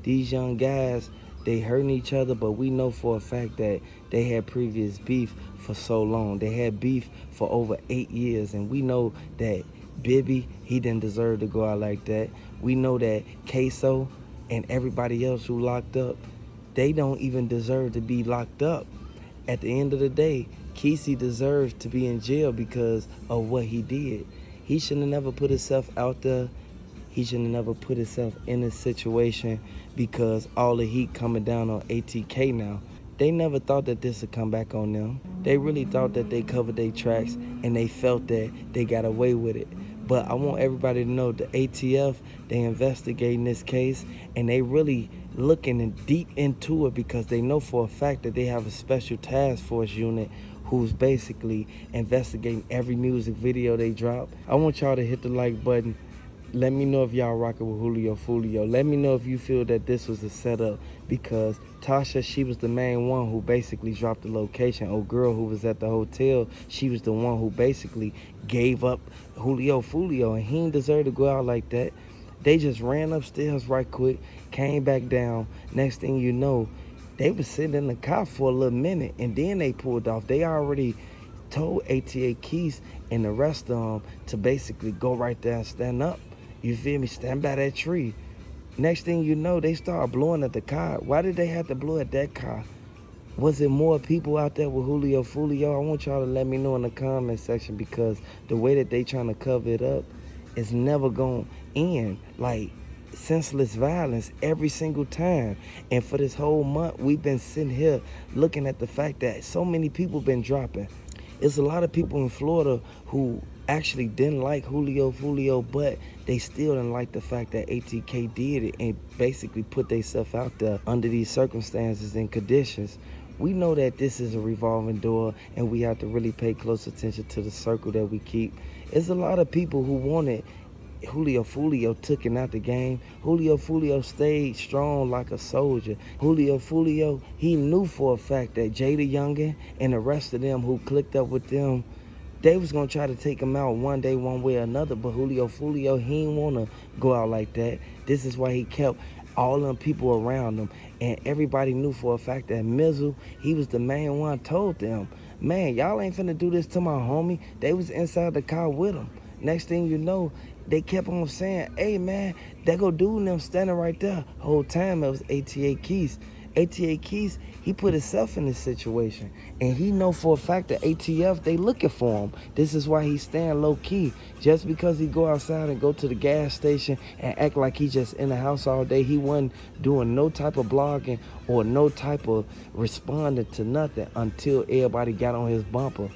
these young guys, they hurting each other, but we know for a fact that they had previous beef for so long. They had beef for over 8 years, and we know that Bibby, he didn't deserve to go out like that. We know that Queso and everybody else who locked up, they don't even deserve to be locked up. At the end of the day, Kesey deserves to be in jail because of what he did. He shouldn't have never put himself out there. He shouldn't have never put himself in this situation because all the heat coming down on ATK now. They never thought that this would come back on them. They really thought that they covered their tracks and they felt that they got away with it. But I want everybody to know the ATF, they investigating this case and they really looking deep into it because they know for a fact that they have a special task force unit who's basically investigating every music video they drop. I want y'all to hit the like button. Let me know if y'all rocking with Julio Foolio. Let me know if you feel that this was a setup because Tasha, she was the main one who basically dropped the location. Old girl who was at the hotel, she was the one who basically gave up Julio Foolio, and he didn't deserve to go out like that. They just ran upstairs right quick, came back down. Next thing you know, they was sitting in the car for a little minute, and then they pulled off. They already told ATA Keys and the rest of them to basically go right there and stand up. You feel me? Stand by that tree. Next thing you know, they start blowing at the car. Why did they have to blow at that car? Was it more people out there with Julio Foolio? I want y'all to let me know in the comment section because the way that they trying to cover it up is never going to end. Like, senseless violence every single time. And for this whole month, we've been sitting here looking at the fact that so many people been dropping. It's a lot of people in Florida who actually didn't like Julio Foolio, but they still didn't like the fact that ATK did it and basically put themselves out there under these circumstances and conditions. We know that this is a revolving door and we have to really pay close attention to the circle that we keep. There's a lot of people who wanted Julio Foolio taken out the game. Julio Foolio stayed strong like a soldier. Julio Foolio, he knew for a fact that Jada Yungin and the rest of them who clicked up with them, they was going to try to take him out one day, one way or another, but Julio Foolio, he didn't want to go out like that. This is why he kept all them people around him, and everybody knew for a fact that Mizzle, he was the main one told them, man, y'all ain't finna do this to my homie. They was inside the car with him. Next thing you know, they kept on saying, hey, man, that go dude and them standing right there. Whole time it was ATA Keys. ATA Keys, he put himself in this situation. And he know for a fact that ATF, they looking for him. This is why he staying low-key. Just because he go outside and go to the gas station and act like he just in the house all day, he wasn't doing no type of blogging or no type of responding to nothing until everybody got on his bumper.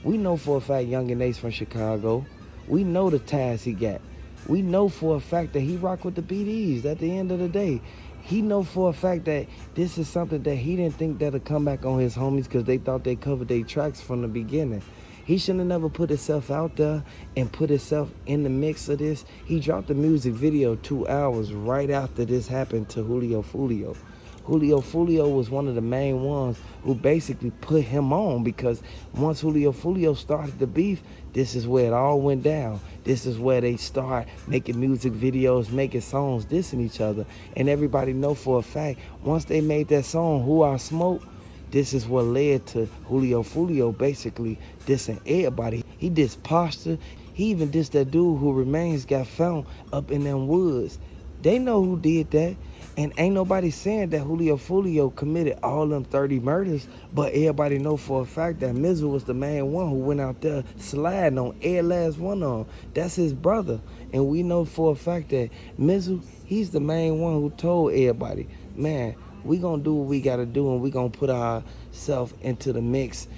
We know for a fact Yungin Ace from Chicago. We know the ties he got. We know for a fact that he rock with the BDs at the end of the day. He know for a fact that this is something that he didn't think that'll come back on his homies because they thought they covered their tracks from the beginning. He shouldn't have never put himself out there and put himself in the mix of this. He dropped the music video 2 hours right after this happened to Julio Foolio. Julio Foolio was one of the main ones who basically put him on because once Julio Foolio started the beef, this is where it all went down. This is where they start making music videos, making songs, dissing each other. And everybody know for a fact, once they made that song, Who I Smoke, this is what led to Julio Foolio basically dissing everybody. He dissed Posture. He even dissed that dude who remains got found up in them woods. They know who did that. And ain't nobody saying that Julio Foolio committed all them 30 murders, but everybody know for a fact that Mizzle was the main one who went out there sliding on every last one of them. That's his brother. And we know for a fact that Mizzle, he's the main one who told everybody, man, we gonna do what we gotta do and we gonna put ourselves into the mix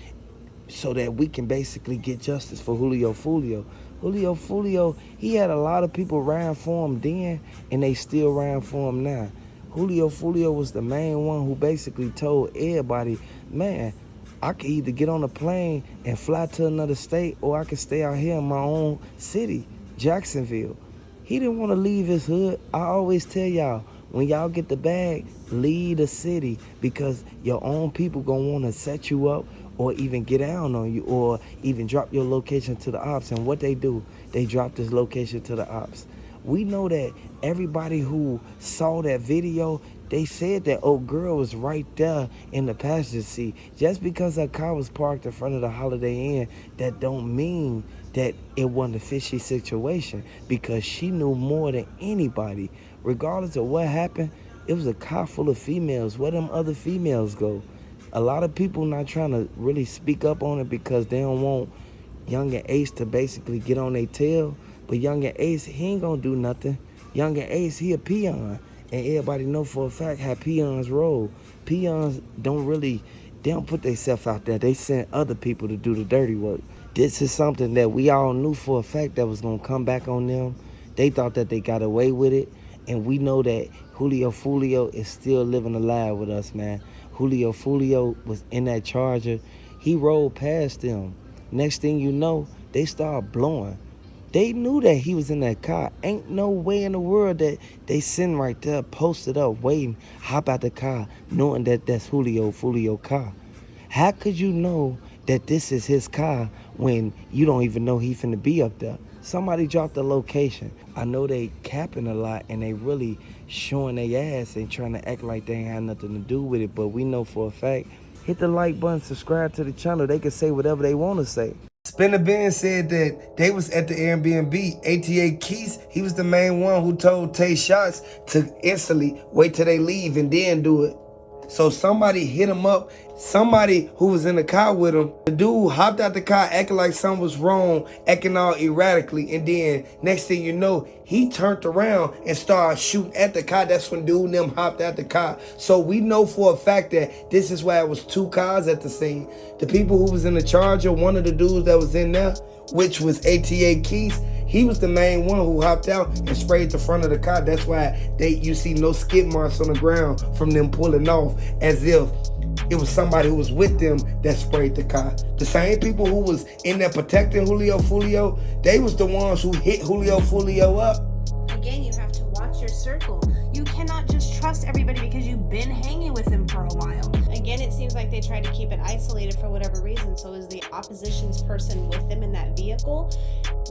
so that we can basically get justice for Julio Foolio. Julio Foolio, he had a lot of people riding for him then, and they still riding for him now. Julio Foolio was the main one who basically told everybody, man, I could either get on a plane and fly to another state or I could stay out here in my own city, Jacksonville. He didn't want to leave his hood. I always tell y'all, when y'all get the bag, leave the city because your own people gonna want to set you up or even get down on you or even drop your location to the ops. And what they do, they drop this location to the ops. We know that everybody who saw that video, they said that old girl was right there in the passenger seat. Just because her car was parked in front of the Holiday Inn, that don't mean that it wasn't a fishy situation, because she knew more than anybody. Regardless of what happened, it was a car full of females. Where them other females go? A lot of people not trying to really speak up on it because they don't want Yungin Ace to basically get on their tail. But Yungin Ace, he ain't gonna do nothing. Yungin Ace, he a peon. And everybody know for a fact how peons roll. Peons they don't put themselves out there. They send other people to do the dirty work. This is something that we all knew for a fact that was gonna come back on them. They thought that they got away with it. And we know that Julio Foolio is still living alive with us, man. Julio Foolio was in that Charger. He rolled past them. Next thing you know, they started blowing. They knew that he was in that car. Ain't no way in the world that they sitting right there, posted up, waiting, hop out the car, knowing that that's Julio Foolio car. How could you know that this is his car when you don't even know he finna be up there? Somebody dropped the location. I know they capping a lot and they really showing their ass and trying to act like they ain't had nothing to do with it, but we know for a fact. Hit the like button, subscribe to the channel. They can say whatever they want to say. Spinner Ben said that they was at the Airbnb. ATA Keys, he was the main one who told Tay Shots to instantly wait till they leave and then do it. So somebody hit him up, somebody who was in the car with him. The dude hopped out the car acting like something was wrong, acting all erratically, and then next thing you know, he turned around and started shooting at the car. That's when dude and them hopped out the car. So we know for a fact that this is why it was two cars at the scene. The people who was in the Charger, one of the dudes that was in there, which was ATA Keys, he was the main one who hopped out and sprayed the front of the car. That's why you see no skid marks on the ground from them pulling off, as if it was somebody who was with them that sprayed the car. The same people who was in there protecting Julio Foolio, they was the ones who hit Julio Foolio up. Again, you have to watch your circle. You cannot just trust everybody because you've been hanging with them for a while. Again, it seems like they tried to keep it isolated for whatever reason. So is the opposition's person with them in that vehicle?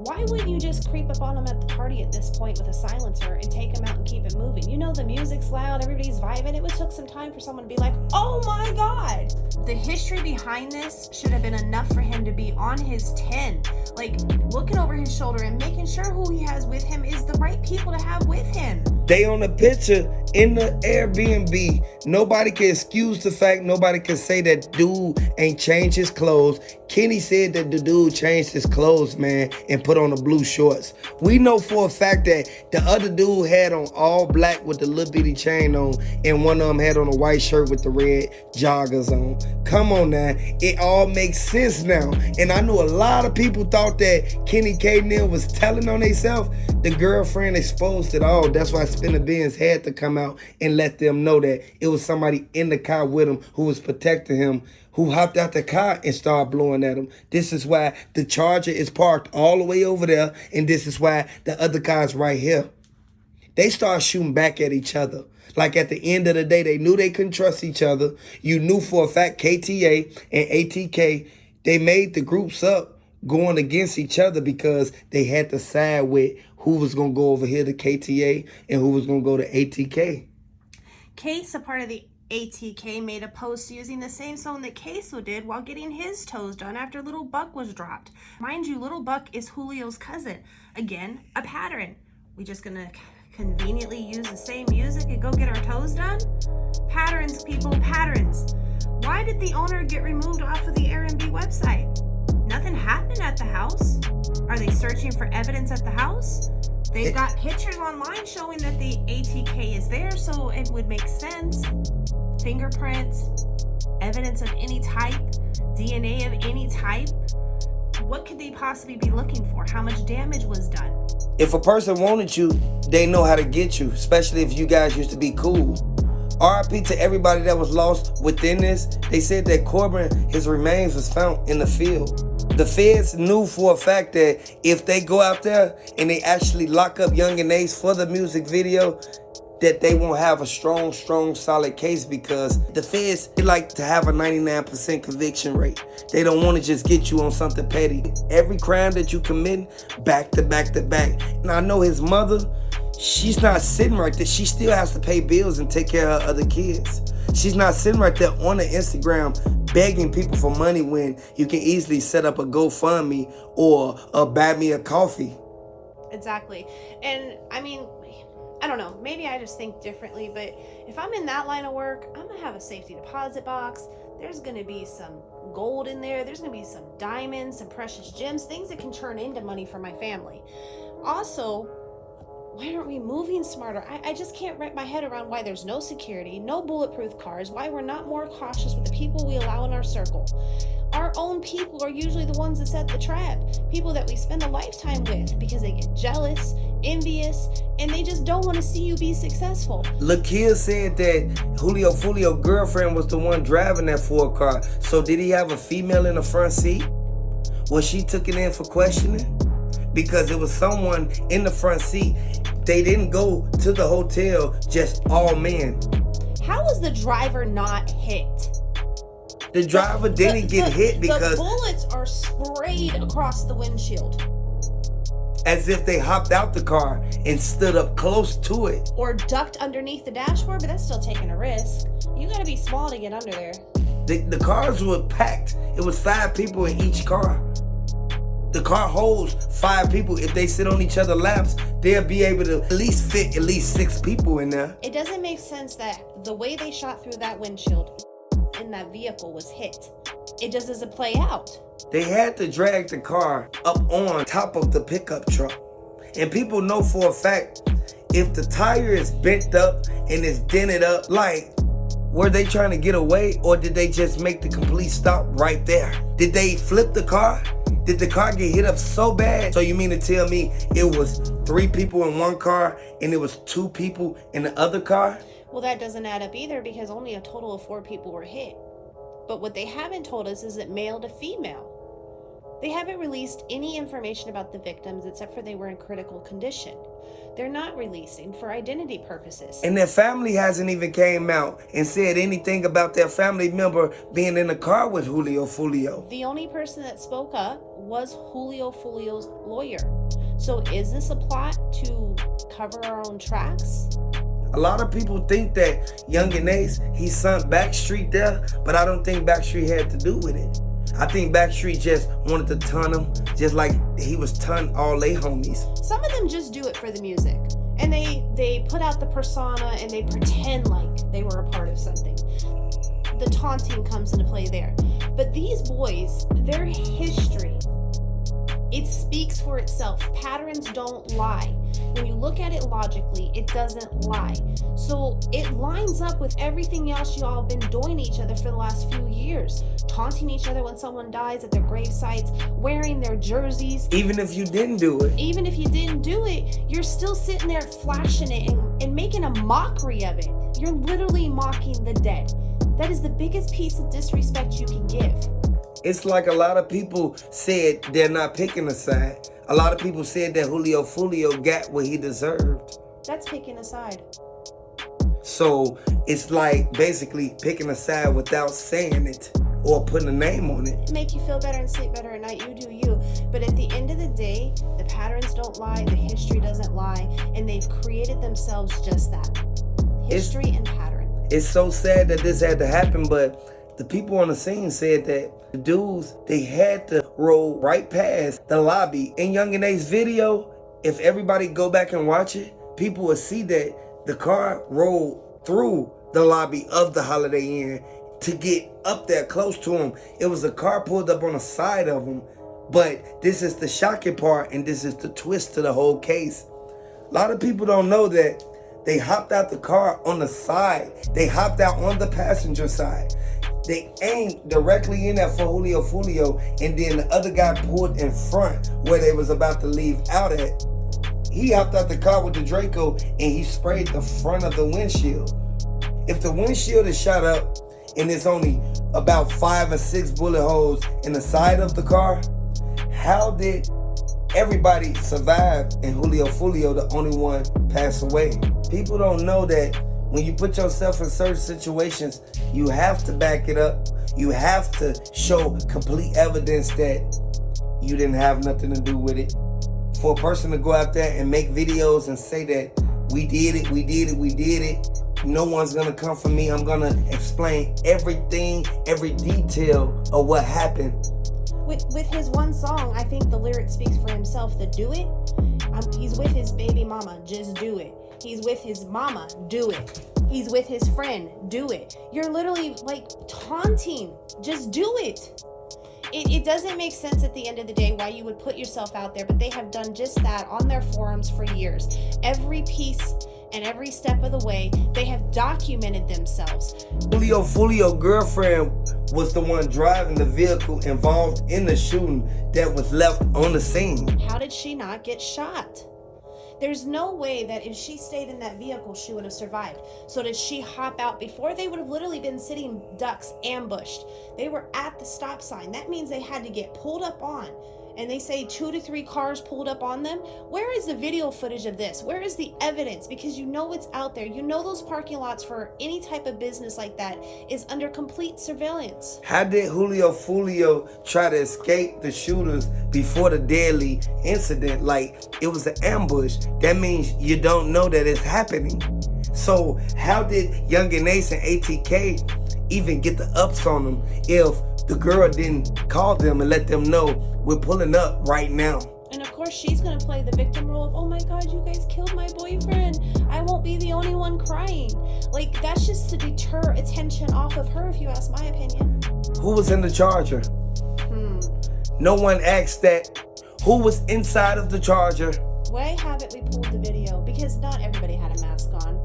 Why wouldn't you just creep up on them at the party at this point with a silencer and take them out and keep it moving? You know, the music's loud, everybody's vibing. It would took some time for someone to be like, oh my God. The history behind this should have been enough for him to be on his 10, like looking over his shoulder and making sure who he has with him is the right people to have with him. They on the picture in the Airbnb. Nobody can excuse the fact, nobody can say that dude ain't changed his clothes. Kenny said that the dude changed his clothes, man, and put on the blue shorts. We know for a fact that the other dude had on all black with the little bitty chain on, and one of them had on a white shirt with the red joggers on. Come on now, it all makes sense now. And I know a lot of people thought that Kenny K. Neal was telling on themselves. The girlfriend exposed it all. That's why Spinner Benz had to come out and let them know that it was somebody in the car with him who was protecting him, who hopped out the car and started blowing at him. This is why the Charger is parked all the way over there, and this is why the other car's right here. They start shooting back at each other. Like at the end of the day, they knew they couldn't trust each other. You knew for a fact KTA and ATK, they made the groups up going against each other because they had to side with who was going to go over here to KTA and who was going to go to ATK. Case, a part of the ATK, made a post using the same song that Queso did while getting his toes done after Little Buck was dropped. Mind you, Little Buck is Julio's cousin. Again, a pattern. We just gonna conveniently use the same music and go get our toes done? Patterns, people, patterns. Why did the owner get removed off of the Airbnb website? Nothing happened at the house. Are they searching for evidence at the house? They've got pictures online showing that the ATK is there, so it would make sense. Fingerprints, evidence of any type, DNA of any type. What could they possibly be looking for? How much damage was done? If a person wanted you, they know how to get you, especially if you guys used to be cool. RIP to everybody that was lost within this. They said that Corbin, his remains was found in the field. The feds knew for a fact that if they go out there and they actually lock up Yungin Ace for the music video, that they won't have a strong, solid case, because the feds, they like to have a 99% conviction rate. They don't want to just get you on something petty. Every crime that you commit, back to back to back. And I know his mother, she's not sitting right there. She still has to pay bills and take care of her other kids. She's not sitting right there on the Instagram begging people for money when you can easily set up a GoFundMe or buy me a coffee. Exactly. And I mean, I don't know, maybe I just think differently, but if I'm in that line of work, I'm gonna have a safety deposit box. There's gonna be some gold in there. There's gonna be some diamonds, some precious gems, things that can turn into money for my family. Also, why aren't we moving smarter? I just can't wrap my head around why there's no security, no bulletproof cars, why we're not more cautious with the people we allow in our circle. Our own people are usually the ones that set the trap. People that we spend a lifetime with because they get jealous, envious, and they just don't want to see you be successful. Lakia said that Julio Foolio's girlfriend was the one driving that Ford car. So did he have a female in the front seat? Was she took it in for questioning? Because it was someone in the front seat. They didn't go to the hotel just all men. How was the driver not hit? The driver didn't get hit because the bullets are sprayed across the windshield. As if they hopped out the car and stood up close to it. Or ducked underneath the dashboard, but that's still taking a risk. You gotta be small to get under there. The cars were packed. It was 5 people in each car. The car holds 5 people. If they sit on each other's laps, they'll be able to at least fit at least 6 people in there. It doesn't make sense that the way they shot through that windshield in that vehicle was hit. It just doesn't play out. They had to drag the car up on top of the pickup truck. And people know for a fact, if the tire is bent up and it's dented up, like, were they trying to get away, or did they just make the complete stop right there? Did they flip the car? Did the car get hit up so bad? So you mean to tell me it was 3 people in one car and it was 2 people in the other car? Well, that doesn't add up either, because only a total of 4 people were hit. But what they haven't told us is that male to female. They haven't released any information about the victims except for they were in critical condition. They're not releasing for identity purposes. And their family hasn't even came out and said anything about their family member being in the car with Julio Foolio. The only person that spoke up was Julio Foolio's lawyer. So is this a plot to cover our own tracks? A lot of people think that Yungin Ace, he sent Backstreet there, but I don't think Backstreet had to do with it. I think Backstreet just wanted to ton him, just like he was ton all they homies. Some of them just do it for the music. And they put out the persona and they pretend like they were a part of something. The taunting comes into play there. But these boys, their history, it speaks for itself. Patterns don't lie. When you look at it logically, it doesn't lie. So it lines up with everything else you all have been doing to each other for the last few years. Taunting each other when someone dies at their grave sites, wearing their jerseys. Even if you didn't do it. Even if you didn't do it, you're still sitting there flashing it and making a mockery of it. You're literally mocking the dead. That is the biggest piece of disrespect you can give. It's like a lot of people said they're not picking a side. A lot of people said that Julio Foolio got what he deserved. That's picking a side. So it's like basically picking a side without saying it or putting a name on it. Make you feel better and sleep better at night. You do you. But at the end of the day, the patterns don't lie, the history doesn't lie, and they've created themselves just that. History and pattern. It's so sad that this had to happen, but the people on the scene said that the dudes, they had to roll right past the lobby. In Yungin Ace's video, if everybody go back and watch it, people will see that the car rolled through the lobby of the Holiday Inn to get up there close to him. It was a car pulled up on the side of him. But this is the shocking part, and this is the twist to the whole case. A lot of people don't know that they hopped out the car on the side. They hopped out on the passenger side. They aimed directly in at for Julio Foolio, and then the other guy pulled in front where they was about to leave out at. He hopped out the car with the Draco and he sprayed the front of the windshield. If the windshield is shot up and there's only about 5 or 6 bullet holes in the side of the car, how did everybody survive and Julio Foolio, the only one, pass away? People don't know that when you put yourself in certain situations, you have to back it up. You have to show complete evidence that you didn't have nothing to do with it. For a person to go out there and make videos and say that we did it, no one's gonna come for me. I'm gonna explain everything, every detail of what happened. With his one song, I think the lyric speaks for himself. The do it. He's with his baby mama, just do it. He's with his mama, do it. He's with his friend, do it. You're literally like taunting, just do it. It doesn't make sense at the end of the day why you would put yourself out there, but they have done just that on their forums for years. Every piece and every step of the way, they have documented themselves. Julio Foolio's girlfriend was the one driving the vehicle involved in the shooting that was left on the scene. How did she not get shot? There's no way that if she stayed in that vehicle, she would have survived. So did she hop out before? They would have literally been sitting ducks, ambushed. They were at the stop sign. That means they had to get pulled up on. And they say 2 to 3 cars pulled up on them. Where is the video footage of this? Where is the evidence? Because you know it's out there. You know those parking lots for any type of business like that is under complete surveillance. How did Julio Foolio try to escape the shooters before the deadly incident? Like, it was an ambush. That means you don't know that it's happening. So how did Yungin and ATK even get the ups on them if the girl didn't call them and let them know we're pulling up right now? And of course, she's going to play the victim role of, oh my God, you guys killed my boyfriend. I won't be the only one crying. Like, that's just to deter attention off of her, if you ask my opinion. Who was in the Charger? No one asked that. Who was inside of the Charger? Why haven't we pulled the video? Because not everybody had a mask on.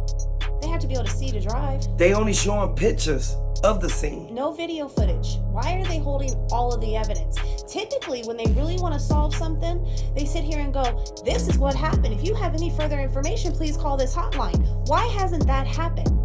They had to be able to see to drive. They only showing pictures of the scene. No video footage. Why are they holding all of the evidence? Typically, when they really want to solve something, they sit here and go, this is what happened. If you have any further information, please call this hotline. Why hasn't that happened?